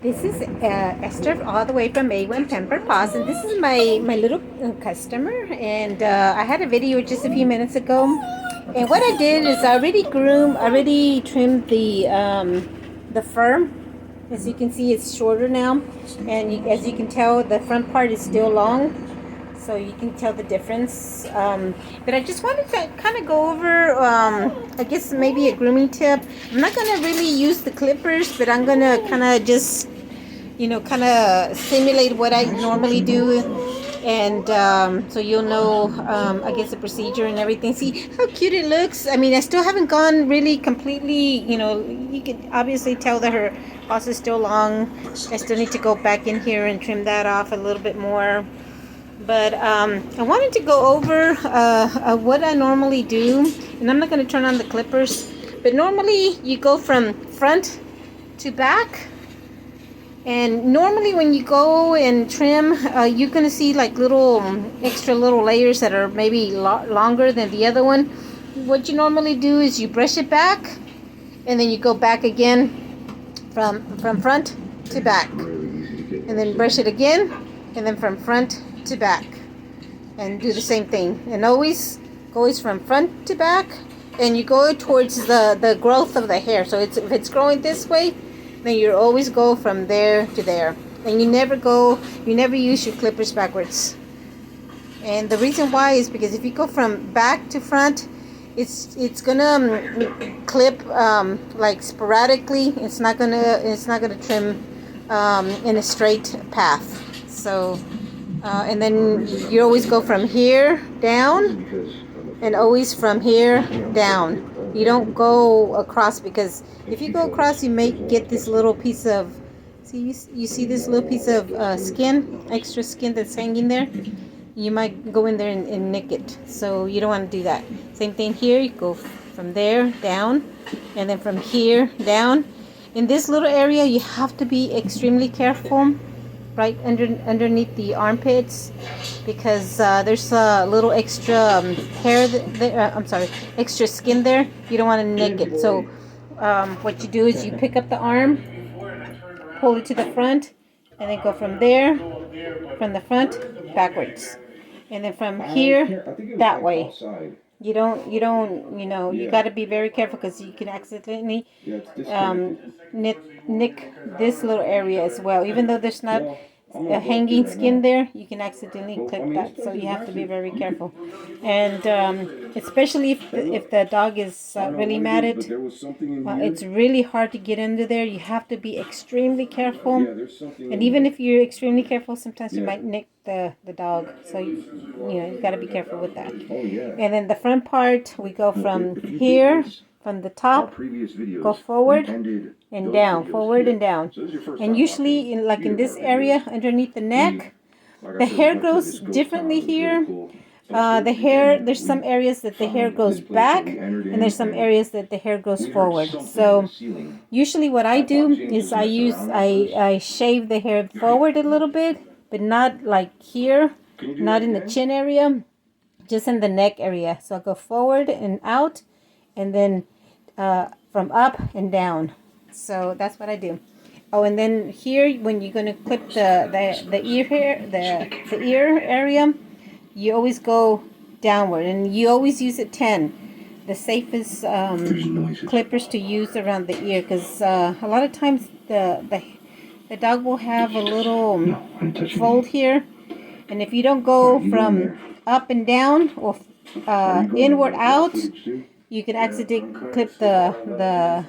This is Esther all the way from A1 Pampered Paws, and this is my little customer. And I had a video just a few minutes ago, and what I did is I already trimmed the fur. As you can see, it's shorter now, and as you can tell, the front part is still long, so you can tell the difference. But I just wanted to kind of go over, I guess maybe a grooming tip. I'm not going to really use the clippers, but I'm going to kind of just, kind of simulate what I normally do. And so you'll know, I guess, the procedure and everything. See how cute it looks. I mean, I still haven't gone really completely, you can obviously tell that her paws is still long. I still need to go back in here and trim that off a little bit more. But I wanted to go over what I normally do, and I'm not going to turn on the clippers, but normally you go from front to back. And normally when you go and trim, you're going to see like extra little layers that are maybe longer than the other one. What you normally do is you brush it back, and then you go back again from front to back, and then brush it again, and then from front to back, and do the same thing, and always from front to back, and you go towards the growth of the hair. So if it's growing this way, then you always go from there to there, and you never use your clippers backwards. And the reason why is because if you go from back to front, it's gonna clip like sporadically. It's not gonna trim in a straight path. So and then you always go from here down, and always from here down. You don't go across, because if you go across, you may get this little piece of, you see this little piece of skin, extra skin that's hanging there. You might go in there and nick it, so you don't want to do that. Same thing here. You go from there down, and then from here down. In this little area, you have to be extremely careful, right underneath the armpits, because there's a little extra hair extra skin there. You don't want to nick it. So what you do is you pick up the arm, pull it to the front, and then go from there, from the front backwards, and then from here that way. You got to be very careful, because you can accidentally nick this little area as well. Even though there's not a hanging skin there, you can accidentally clip that, so you have to be very careful. And especially if the dog is really matted, it's really hard to get under there. You have to be extremely careful, and even if you're extremely careful, sometimes you might nick the dog. So you got to be careful with that. And then the front part, we go from here, from the top, go forward and down, forward and down. And usually in this area underneath the neck, the hair grows differently here. There's some areas that the hair grows back, and there's some areas that the hair grows forward. So usually what I do is I shave the hair forward a little bit, but not like here, not in the chin area, just in the neck area. So I go forward and out, and then from up and down. So that's what I do. Oh, and then here, when you're going to clip the ear hair, the ear area, you always go downward, and you always use a 10. The safest clippers to use around the ear, because a lot of times the dog will have a little fold here, and if you don't go from up and down or inward out, you can accidentally clip the